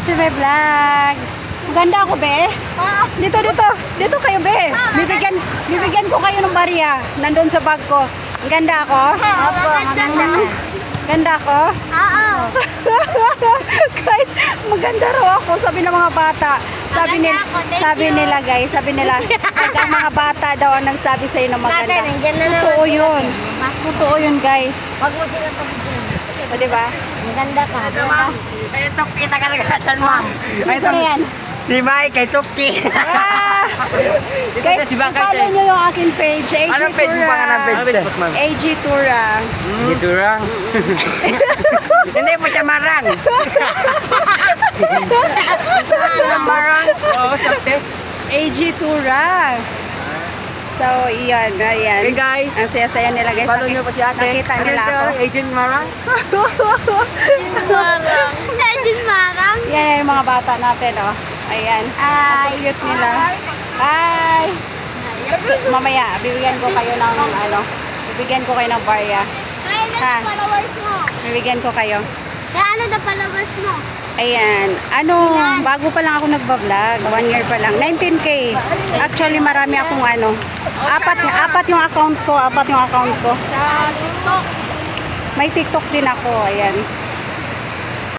to my vlog. Maganda ako, be. Dito kayo, be. Bibigyan ko kayo ng barya. Nandun sa bag ko. Ganda ako? Opo, maganda ka. Ganda ako? Oo. Guys, maganda raw ako, sabi ng mga bata. Sabi nila, guys, pag ang mga bata daw ang nagsabi sa'yo na maganda. Totoo yun. Totoo yun, guys. Wag mo sila sabihin. O, diba? Maganda ka. Kaya Tupki na kalagasan, ma'am. Sino yan? Si Mike kay Tupki. Guys, follow nyo yung aking page, AG Anong page mo pa ka ng page? AG Tura. Dito lang. Hindi mo siya marang. Marang. Oo, sakte. AG Tura. So, iyan. Hey guys. Ang saya-saya nila, guys. Follow nyo po si ate. Nakita nila ako. Agent Marang. Marang. Agent Marang. Yan yung mga bata natin, oh. Ayan. Ay. Cute nila. Hi! So, mamaya, bibigyan ko kayo ng, bibigyan ko kayo ng barya. Ha? Followers mo. Bibigyan ko kayo. Kaya ano na followers mo? Ayan. Bago pa lang ako nagbablog. 1 year pa lang. 19K. Actually, marami akong apat yung account ko. May TikTok din ako. Ayan.